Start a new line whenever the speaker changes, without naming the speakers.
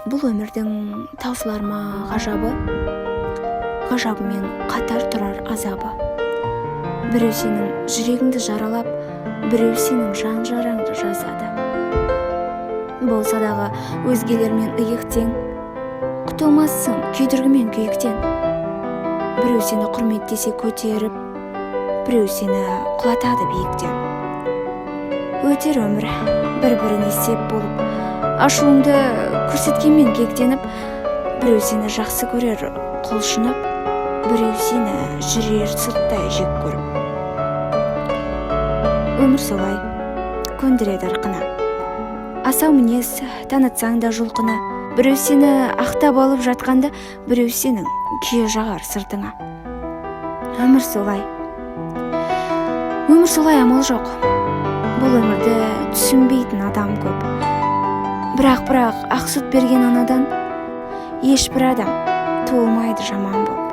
Бұл өмірдің таусыларма ғажабы мен қатар тұрар азабы. Біреу сенің жүрегіңді жаралап, біреу сенің жан жараңды жазады. Болса дағы өзгелермен иықтен, құтылмассың күйдіргімен күйіктен. Біреу сені құрметтесе көтеріп, біреу сені құлатады биіктен. Өтер өмір бір-біріне сеп болып, ашуыңды көрсеткенмен кектеніп, біреу сені жақсы көрер құлшынып, біреу сені жүрер сырттай жек көріп. Өмір солай көндіреді ырқына, асау мінез танытсаң да жұлқына. Біреу сені ақтап алып жатқанда, біреу сенің күйе жағар сыртыңа. Өмір солай амал жоқ. Бұл өмірді түсінбейтін адам көп. Бірақ ақ сүт берген анадан ешбір адам туылмайды жаман болып.